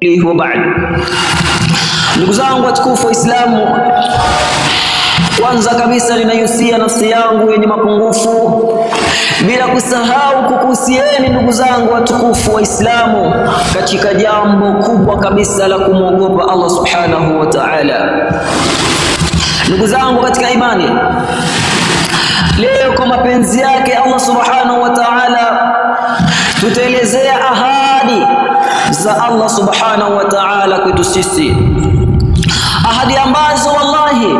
wa ba'd. Ndugu zangu watukufu wa Islamu, kwanza kabisa ninaihusia nafsi yangu yenye mapungufu, bila kusahau kukuhusieni ndugu zangu watukufu wa Islamu katika jambo kubwa kabisa la kumwogopa Allah subhanahu wa ta'ala. Ndugu zangu katika imani, leo kwa mapenzi yake Allah subhanahu wa ta'ala tutaelezea ahadi za Allah subhanahu wa ta'ala kwetu sisi, ahadi ambazo wallahi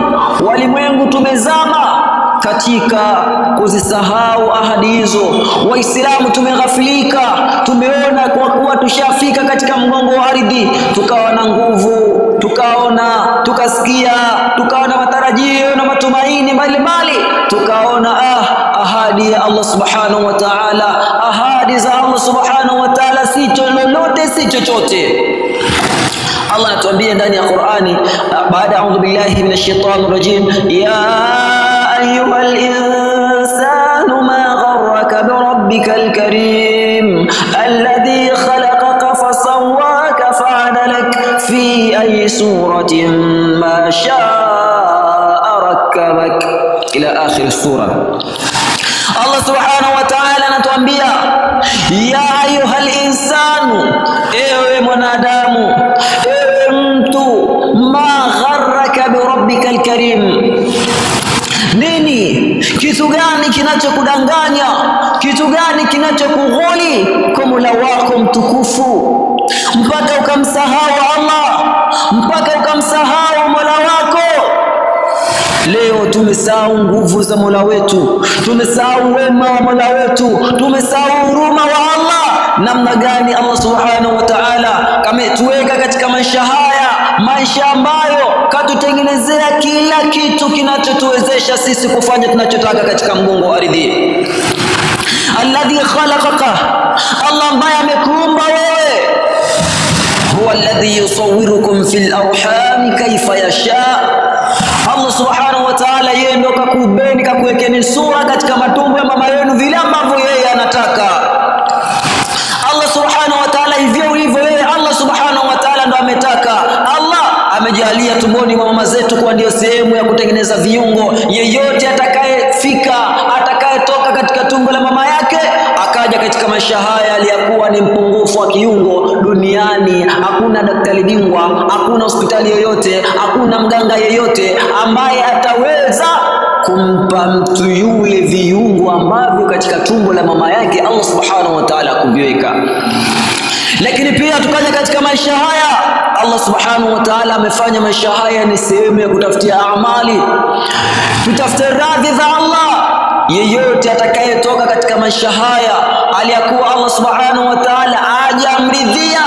walimwengu tumezama katika kuzisahau ahadi hizo. Waislamu tumeghafilika, tumeona kwa kuwa tushafika katika mgongo wa ardhi, tukawa na nguvu, tukasikia, tukaona matarajio na matumaini mbalimbali, tukaona ahadi ya Allah subhanahu wa ta'ala, ahadi za Allah subhanahu wa ta'ala si lolote, si chochote. Allah anatuambia ndani ya Qur'ani baada a'udhu billahi minash shaitani rajim, ya ayyuhal insanu ma gharraka bi rabbikal karim alladhi khalaqaka fasawwaka fa'adalak fi ayyi suratin ma sha'a rakkabak ila akhir as-sura. Allah subhanahu wa ta'ala anatuambia ya ayyuhal insanu, ewe mwanadamu, ewe mtu, ma gharraka bi rabbikal karim, nini, kitu gani kinachokudanganya, kitu gani kinachokugholi kwa Mola wako mtukufu mpaka ukamsahau Allah, mpaka ukamsahau Mola wako? Leo tumesahau nguvu za Mola wetu, tumesahau wema wa Mola wetu, tumesahau huruma wa Allah. Namna gani Allah subhanahu wa ta'ala kametuweka katika maisha haya, maisha ambayo katutengenezea kila kitu kinachotuwezesha sisi kufanya tunachotaka katika mgongo wa ardhi. Alladhi khalaqaka, Allah ambaye amekuumba wewe, huwa alladhi yusawwirukum fil arham kayfa yasha. Allah subhanahu wa ta'ala yeye ndo kakubeni, kakuwekeni sura katika matumbo ya mama yenu vile ambavyo yeye anataka. Allah subhanahu wa ta'ala hivyo ulivyo wewe, Allah subhanahu wa ta'ala ndo ametaka. Allah amejalia tumboni mwa mama zetu kuwa ndio sehemu ya kutengeneza viungo. Yeyote atakayefika, atakayetoka katika tumbo la mama yake akaja katika maisha haya aliyakuwa ni mpungufu wa kiungo duniani, hakuna daktari bingwa, hakuna hospitali yoyote, hakuna mganga yeyote ambaye ataweza kumpa mtu yule viungo ambavyo katika tumbo la mama yake Allah subhanahu wa ta'ala kuviweka. Lakini pia tukaja katika maisha haya, Allah subhanahu wa ta'ala amefanya maisha haya ni sehemu ya kutafutia amali, tutafute radhi za Allah. Yeyote atakayetoka katika maisha haya aliyakuwa Allah subhanahu wa ta'ala ajamridhia,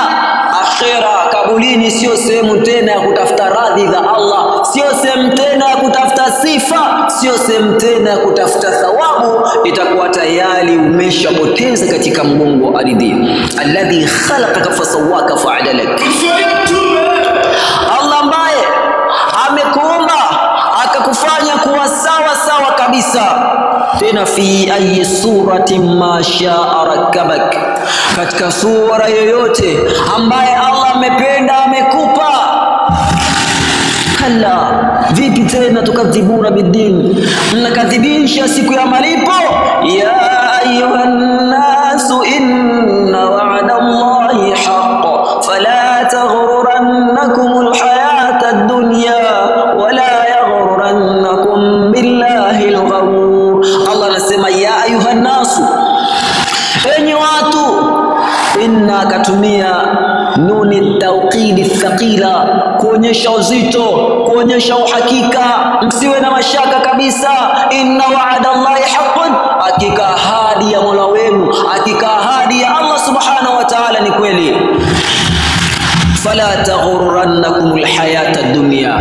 akhira kabulini sio sehemu tena ya kutafuta radhi za Allah, sio sehemu tena ya kutafuta sifa, sio sehemu tena ya kutafuta thawabu, itakuwa tayari umeshapoteza katika mgongo wa ardhi. Alladhi khalaqaka fasawwaka fa'adalak, Allah ambaye amekuumba akakufanya kuwa sawa sawa kabisa, tena fi ayi surati ma sha'a rakkabak, katika sura yoyote ambaye Allah amependa amekupa. Kalla, vipi tena tukadhibuna bidin, mnakadhibisha siku ya malipo? Ya ayuhan nasu inna wa'da Allahi haqq fala taghurrannakumul hayatad dunya wala yaghurrannakum billahi al-ghurur. Allah anasema ya ayuhan nasu, enyi watu, inna katumia nuni tawqidi thaqila, kuonyesha uzito, kuonyesha uhakika, msiwe na mashaka kabisa. Inna wa'ada Allahi haqqun, hakika ahadi ya Mola wenu, hakika ahadi ya Allah subhanahu wa ta'ala ni kweli. Fala taghurrannakumul hayata dunya,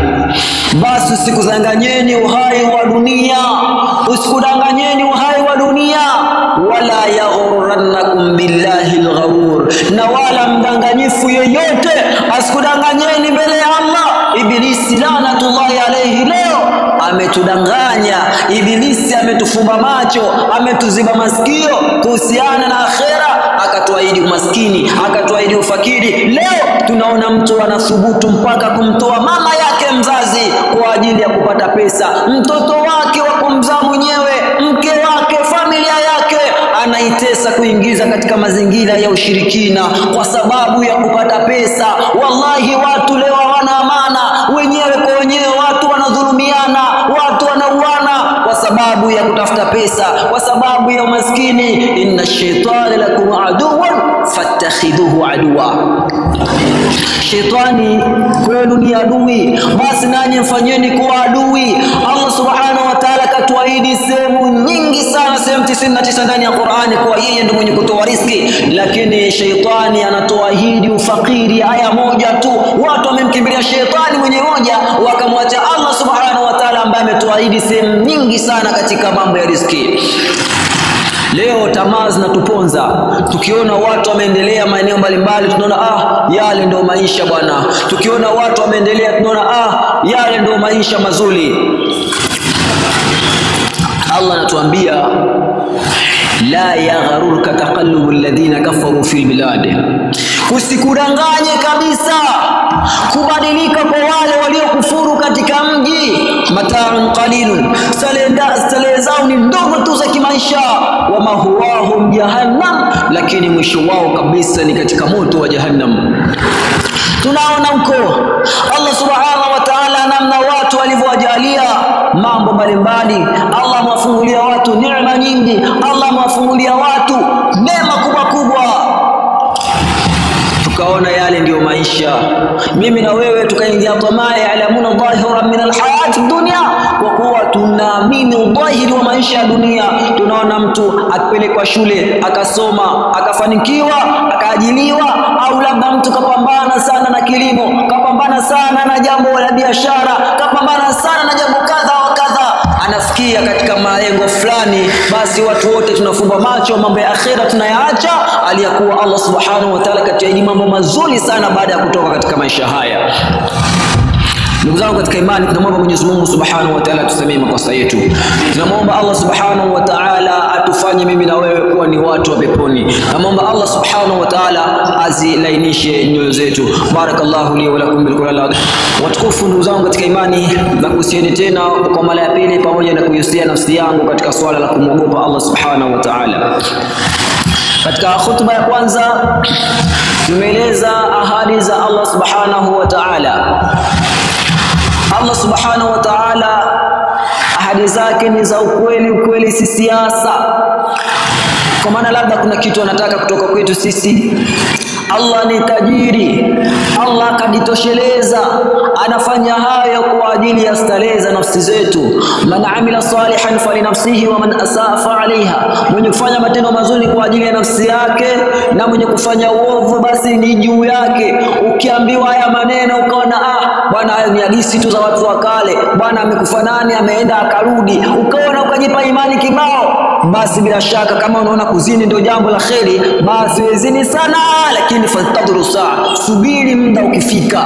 basi usikudanganyeni uhai wa dunia, usikudanganyeni uhai wa dunia. Wala yaghurrannakum billahi al-ghurur, na wala mdanganyifu yeyote asikudanganyeni mbele ya Allah. Ibilisi lanatullahi alayhi leo ametudanganya, ibilisi ametufumba macho, ametuziba masikio kuhusiana na akhera, akatuahidi umaskini, akatuahidi ufakiri. Leo tunaona mtu anathubutu mpaka kumtoa mama yake mzazi kwa ajili ya kupata pesa, mtoto wake wa kumzaa mwenyewe, mke wake, familia yake anaitesa kuingiza katika mazingira ya ushirikina kwa sababu ya kupata pesa. Wallahi watu leo hawana amana, wenyewe kwa wenyewe watu wanadhulumiana, watu wanauana kwa sababu ya kutafuta pesa, kwa sababu ya umaskini. Inna shaitana lakum aduwwan fattakhidhuhu aduwa. Shaitani kwenu ni adui, basi nanyi mfanyeni kuwa adui. Allah subhanahu wa ta'ala katuahidi sehemu nyingi sana, sehemu 99 ndani ya Qur'ani, kwa yeye ndiye mwenye kutoa riziki, lakini shaitani anatoahidi ufakiri. Aya moja tu watu wamemkimbilia shaitani mwenye moja, wakamwacha Allah subhanahu wa ta'ala ambaye ametoahidi sehemu nyingi sana katika mambo ya riziki. Leo tamaa zinatuponza. Tukiona watu wameendelea maeneo mbalimbali tunaona yale ndio maisha bwana. Tukiona watu wameendelea tunaona yale ndio maisha mazuri. Allah anatuambia la yaghrurka taqallubu alladhina kafaru fil bilad. Usikudanganye kabisa kubadilika kwa wale waliokufuru katika mji. Mata'un qalilun, starehe zao ni ndogo tu za kimaisha. Wa mahuwahum jahannam, lakini mwisho wao kabisa ni katika moto wa jahannam. Tunaona huko Allah subhanahu wa ta'ala namna watu walivyowajalia mambo mbalimbali. Allah amewafungulia watu neema nyingi, Allah amewafungulia watu neema kubwa kubwa, tukaona yale ndio maisha. Mimi na wewe tukaingia tamaa ya alamuna dhahiran min alhayat dunya, kwa kuwa tunaamini udhahiri wa maisha ya dunia. Tunaona mtu akipelekwa shule akasoma akafanikiwa akaajiliwa, au labda mtu kapambana sana na kilimo, kapambana sana na jambo la biashara, kapambana sana na jambo kadha wa kadha, anafikia katika malengo fulani, basi watu wote tunafumba macho, mambo ya akhera tunayaacha, aliyakuwa Allah subhanahu wa ta'ala katuahidi mambo mazuri sana baada ya kutoka katika maisha haya. Ndugu zangu katika imani, tunamwomba Mwenyezi Mungu Subhanahu wa Ta'ala tusamee makosa yetu. Tunamwomba Allah Subhanahu wa Ta'ala atufanye mimi na wewe kuwa ni watu wa peponi. Tunamwomba Allah Subhanahu wa Ta'ala azilainishe nyoyo zetu. Barakallahu li wa lakum bil Qur'an. Watukufu ndugu zangu katika imani, na kuhusiana tena kwa mara ya pili pamoja na kuhusia nafsi yangu katika swala la kumwogopa Allah Subhanahu wa Ta'ala. Katika khutba ya kwanza tumeeleza ahadi za Allah Subhanahu wa Ta'ala. Allah Subhanahu wa Ta'ala ahadi zake ni za ukweli, si siasa. Kwa maana labda kuna kitu anataka kutoka kwetu sisi. Allah ni tajiri, Allah kaditosheleza, anafanya hayo kwa ajili ya starehe za nafsi zetu. Man amila salihan falinafsihi wa man asaa fa'alayha, mwenye kufanya matendo mazuri kwa ajili ya nafsi yake, na mwenye kufanya uovu basi ni juu yake. Ukiambiwa haya maneno ukaona bwana hayo ni hadithi tu za watu wa kale, bwana amekufa nani ameenda akarudi, ukaona ukajipa imani kibao, basi bila shaka kama unaona kuzini ndio jambo la kheri, basi wezini sana, lakini fantadhuru saa, subiri muda ukifika.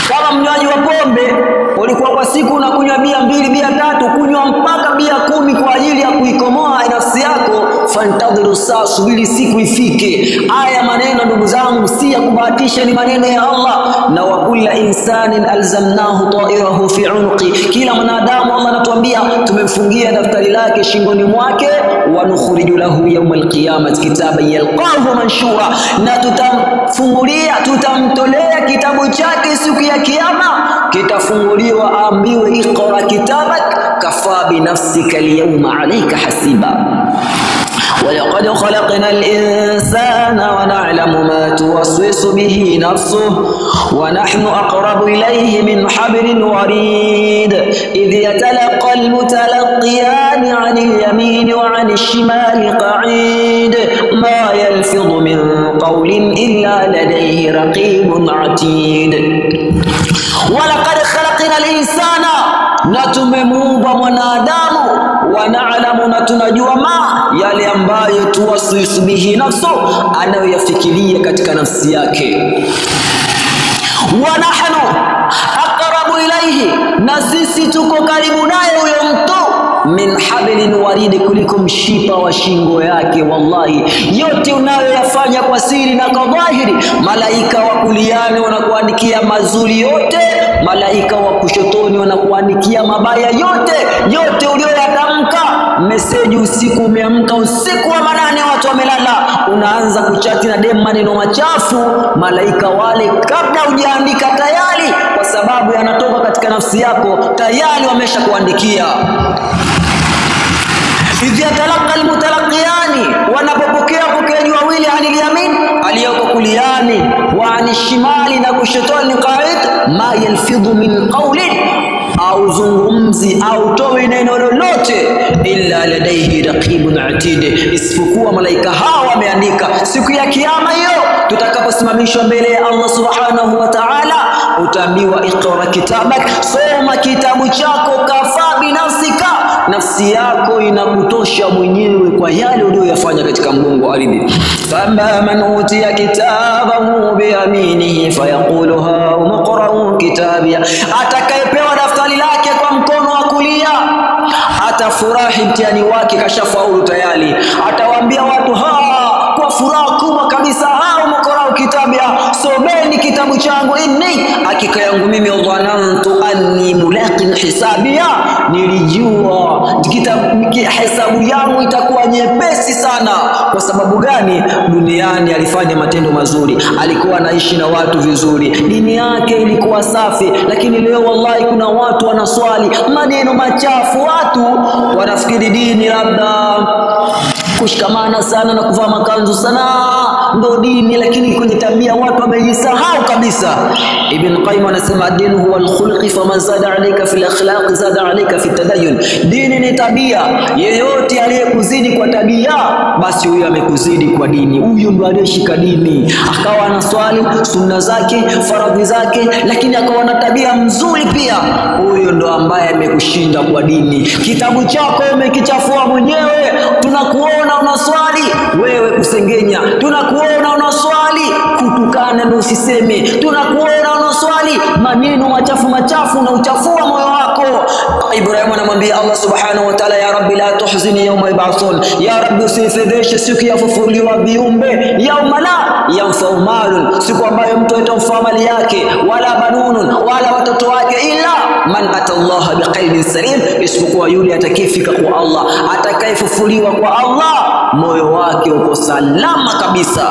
Kama mnywaji wa pombe ulikuwa kwa siku unakunywa bia 2, bia 3, kunywa mpaka bia 10 kwa ajili ya kuikomoa nafsi yako, fantadhuru saa, subiri siku ifike. Haya maneno ndugu zangu si ya kubahatisha, ni maneno ya Allah. Na wa kullu insanin alzamnahu ta'irahu fi unqi, kila mwanadamu Allah anatuambia tumemfungia daftari lake shingoni mwake, wa nukhriju lahu yawmal qiyamati kitaban yalqahu manshura, na tutamtolea kitabu chake siku ya kiyama, kitafunguliwa ambiwe iqra kitabak kafa bi nafsika al-yawma alayka hasiba. وَلَقَدْ خَلَقْنَا الْإِنسَانَ وَنَعْلَمُ مَا تُوَسْوِسُ بِهِ نَفْسُهُ وَنَحْنُ أَقْرَبُ إِلَيْهِ مِنْ حَبْلِ الْوَرِيدِ إِذْ يَتَلَقَّى الْمُتَلَقِّيَانِ عَنِ الْيَمِينِ وَعَنِ الشِّمَالِ قَعِيدٌ مَا يَلْفِظُ مِنْ قَوْلٍ إِلَّا لَدَيْهِ رَقِيبٌ عَتِيدٌ. وَلَقَدْ خَلَقْنَا الْإِنسَانَ, na tumemuumba mwanadamu, wa na'lamu, na tunajua yale ambayo tuwaswisu bihi nafsu, anayoyafikiria katika nafsi yake. Wa nahnu aqrabu ilayhi, na sisi tuko karibu naye huyo mtu, min habli kweli ni waridi kuliko mshipa wa shingo yake. Wallahi, yote unayoyafanya kwa siri na kwa dhahiri, malaika wa kuliani wanakuandikia mazuri yote, malaika wa kushotoni wanakuandikia mabaya yote. Yote uliyoyatamka, message usiku, umeamka usiku wa manane, watu wamelala, unaanza kuchati na dem maneno machafu, malaika wale kabla hujaandika tayari, kwa sababu yanatoka katika nafsi yako, tayari wameshakuandikia. idh yatalaqa almutalaqiyani, wanapopokea pokeaji wawili, anil yamin, aliyoko kuliani, wa anil shimali, na kushotoni, qa'id ma yalfidhu min qawlin, au zungumzi au towe neno lolote, illa ladayhi raqibun atid, isipokuwa malaika hawa wameandika. Siku ya kiyama hiyo tutakaposimamishwa mbele ya Allah subhanahu wa ta'ala, utaambiwa iqra kitabak, soma kitabu chako, kafa binafsika, nafsi yako inakutosha mwenyewe kwa yale uliyoyafanya katika mgongo wa ardhi. Fama man utiya kitabahu biyaminihi fayaqulu ha umqra'u kitabia, atakayepewa daftari lake kwa mkono wa kulia atafurahi mtihani wake, kashafaulu tayari. Atawaambia watu kwa furaha kubwa kabisa, umqra'u kitabia, someni kitabu changu, inni, hakika yangu mimi dhanantu anni mulaqin hisabia, nilijua hesabu yangu itakuwa nyepesi sana. Kwa sababu gani? Duniani alifanya matendo mazuri, alikuwa anaishi na watu vizuri, dini yake ilikuwa safi. Lakini leo wallahi kuna watu wanaswali maneno machafu, watu wanafikiri dini labda kushikamana sana na kuvaa makanzu sana ndo dini, lakini kwenye tabia watu wamejisahau kabisa. Ibn Qayyim anasema dini huwa al-khulq, faman zada alayka fil akhlaq zada alayka fit tadayyun. Dini ni tabia, yeyote aliyekuzidi kwa tabia basi huyo amekuzidi kwa dini. Huyo ndo aliyeshika dini, akawa anaswali sunna zake, faradhi zake, lakini akawa na tabia nzuri pia, huyo ndo ambaye amekushinda kwa dini. Kitabu chako umekichafua mwenyewe, tunakuona unaswali wewe kusengenya, tunakuona unaswali kutukana ndio usiseme, tunakuona unaswali maneno machafu machafu na uchafua moyo wako. Ibrahim anamwambia Allah subhanahu wa ta'ala, ya rabbi la tuhzini yawma yub'athun, ya rabbi usifedheshe siku ya kufufuliwa viumbe, yauma la yanfa'u malun, siku ambayo mtu hatamfaa mali yake, wala banunun, wala watoto wake, illa man atallaha biqalbin salim, isipokuwa yule atakayefika kwa Allah, atakayefufuliwa kwa Allah, moyo wake uko salama kabisa.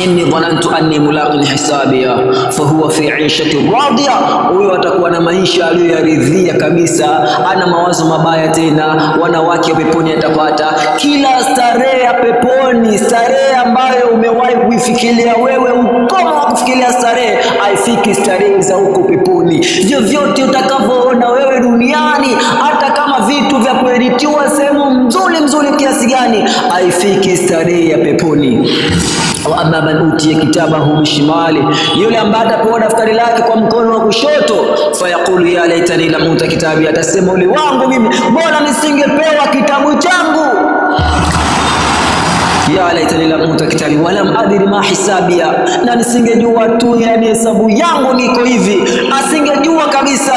inni dhanantu anni mulaqin hisabia fahuwa fi 'ishatin radiya, huyo atakuwa na maisha aliyoyaridhia kabisa, ana mawazo mabaya tena. Wanawake wa peponi atapata kila starehe ya peponi, starehe ambayo umewahi kuifikiria wewe, ukoma wa kufikiria starehe haifiki starehe za huko peponi. Vyovyote utakavyoona wewe duniani, hata kama vitu vya kueditiwa sehemu nzuri kiasi gani, haifiki starehe ya peponi. Wa amma man utiya kitabahu bishimali, yule ambaye atapewa daftari lake kwa mkono wa kushoto, fayaqulu ya laitani lam uta kitabi, atasema ule wangu mimi, bora nisingepewa kitabu changu. Ya laitani lam uta kitabi wa lam adri ma hisabia, na nisingejua tu yani hesabu yangu niko hivi, asingejua kabisa.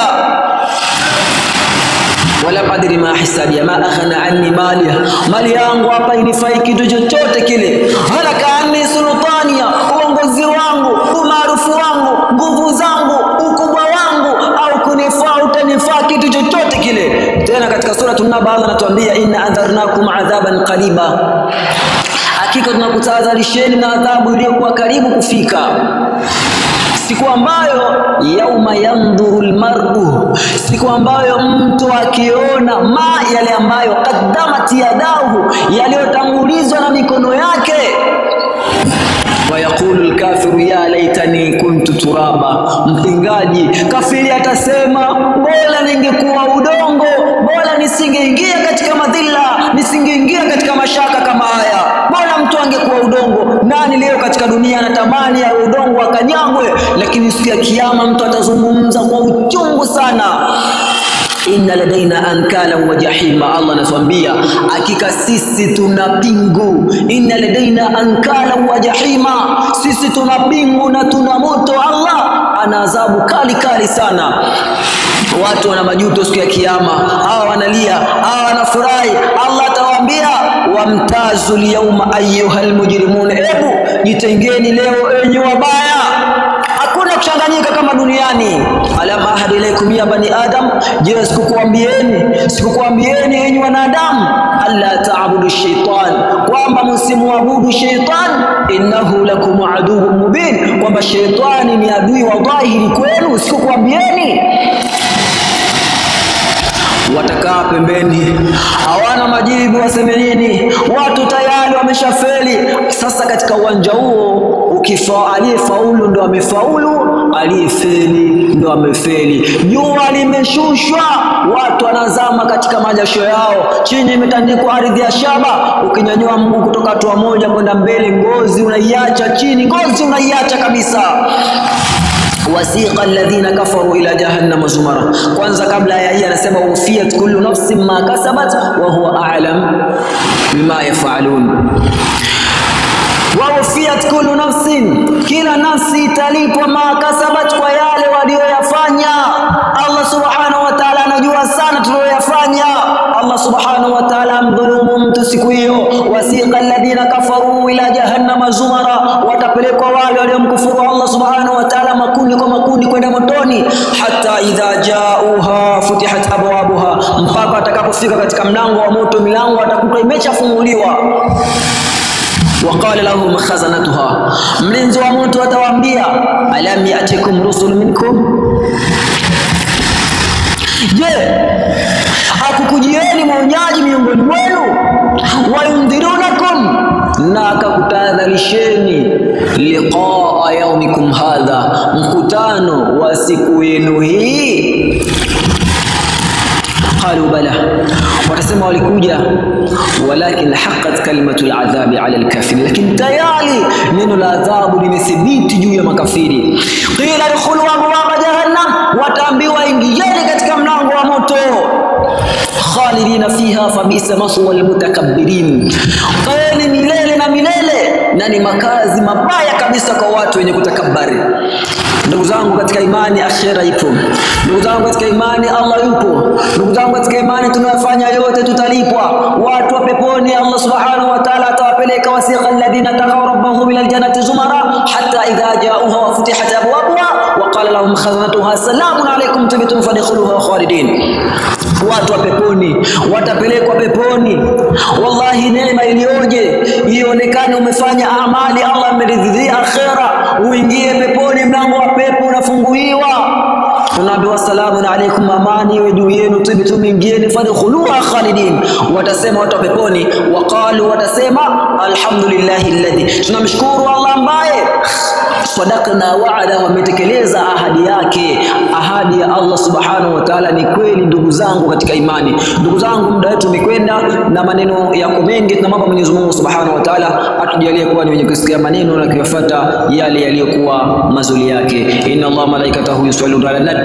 Wala adri ma hisabia ma aghna anni maliha, mali yangu hapa inifai kitu chochote kile. Halaka anni sultania, uongozi wangu, umaarufu wangu, nguvu zangu, ukubwa wangu, au kunifaa utanifaa kitu chochote kile. Tena katika sura An-Naba Allah anatuambia inna adharnakum adhaban qariba, hakika tunakutahadharisheni na adhabu iliyokuwa karibu kufika. Siku ambayo yauma yandhuru almar'u, siku ambayo mtu akiona yale ambayo qaddamat yadahu, yaliyotangulizwa na mikono yake, wayaqulu alkafiru ya laitani kuntu turaba, mpingaji kafiri atasema bora ningekuwa udongo, bora nisingeingia katika madhila, nisingeingia katika mashaka kama haya, bora mtu angekuwa udongo. Nani leo katika dunia anatamani ya udongo akanyangwe? Lakini siku ya kiyama mtu atazungumza kwa uchungu sana. Inna ladaina ankala wa jahima, Allah anatuambia hakika sisi tuna pingu. Inna ladaina ankala wa jahima, sisi tuna pingu na tuna moto. Allah ana adhabu kali sana. watu wana majuto siku ya kiyama, hawa wanalia, hawa wanafurahi. Allah atawaambia wamtazul yawma ayyuhal mujrimun, ebu jitengeni leo enyi wabaya. Hakuna kuchanganyika kama duniani. Alam ahad ilaykum ya bani adam, je, sikukuambieni enyi wanadamu, alla ta'budu shaytan, kwamba msimuabudu shaytan, innahu lakum aduwwun mubin, kwamba shaytani ni adui wa dhahiri kwenu. Sikukuambieni? Watakaa pembeni, hawana majibu, waseme nini? Watu tayari wameshafeli. Sasa katika uwanja huo, aliyefaulu ndo amefaulu, aliyefeli ndo amefeli. Jua limeshushwa, watu wanazama katika majasho yao, chini imetandikwa ardhi ya shaba. Ukinyanyua mguu kutoka hatua moja kwenda mbele, ngozi unaiacha chini, ngozi unaiacha kabisa. wasiqa alladhina kafaru ila jahannama zumara. Kwanza kabla ya hii anasema wafiyat kullu nafsin ma kasabat wa huwa a'lam bima yaf'alun. Wafiyat kullu nafsin, kila nafsi italipwa ma kasabat, kwa yale walioyafanya. Allah subhanahu wa ta'ala anajua sana tuliyoyafanya. Allah subhanahu wa ta'ala mdhulumu mtu siku hiyo. Wasiqa alladhina kafaru ila jahannama zumara, watapelekwa wale waliomkufuru Allah subhanahu wa ta'ala makundi kwa makundi kwenda motoni. Hatta idha ja'uha futihat abwabuha, mpaka atakapofika katika mlango wa moto, milango atakuta imeshafunguliwa. Waqala lahum khazanatuha, mlinzi wa moto atawaambia alam ya'tikum rusul minkum, je, hakukujieni maonyaji miongoni mwenu? Wayundhirunakum, na akakutahadharisheni liqaa yaumikum hadha, mkutano wa siku yenu hii. Qalu bala, watasema walikuja, walakin haqqat kalimatul adhabi ala alkafirin, lakini tayari neno la adhabu limethibiti juu ya makafiri. Qila adkhulu abwaaba jahannam, wataambiwa ingieni katika mlango wa moto. Khalidina fiha fabisa maswa almutakabbirin, kaeni milele na milele, na ni makazi mabaya kabisa kwa watu wenye kutakabari. Ndugu zangu katika imani, akhira ipo. Ndugu zangu katika imani, Allah yupo. Ndugu zangu katika imani, tunayofanya yote tutalipwa. Watu wa peponi Allah subhanahu wa ta'ala atawapeleka. Wasiqa alladhina taqaw rabbahum ila aljannati zumara hatta idha ja'uha wa futihat abwabuha wa qala lahum khazanatuha salamun alaykum tibtum fadkhuluha khalidin. Watu wa peponi watapelekwa peponi. Wallahi neema iliyoje, ionekane umefanya amali, Allah ameridhia akhira, uingie peponi, mlango wa pepo unafunguliwa. Tunaambiwa salamun alaykum, amani iwe juu yenu, tibtum ingieni fadkhuluha khalidin. Watasema watu wa peponi, waqalu, watasema alhamdulillahi alladhi, tunamshukuru Allah ambaye sadaqna wa'ada, wametekeleza ahadi yake. Ahadi ya Allah subhanahu wa ta'ala ni kweli. Ndugu zangu katika imani, ndugu zangu, muda wetu umekwenda na maneno yako mengi. Tunamwomba Mwenyezi Mungu subhanahu wa ta'ala atujalie kuwa ni wenye kusikia maneno na kuyafuata yale yaliyokuwa mazuri yake. Inna Allah malaikatahu yusalluna ala nabi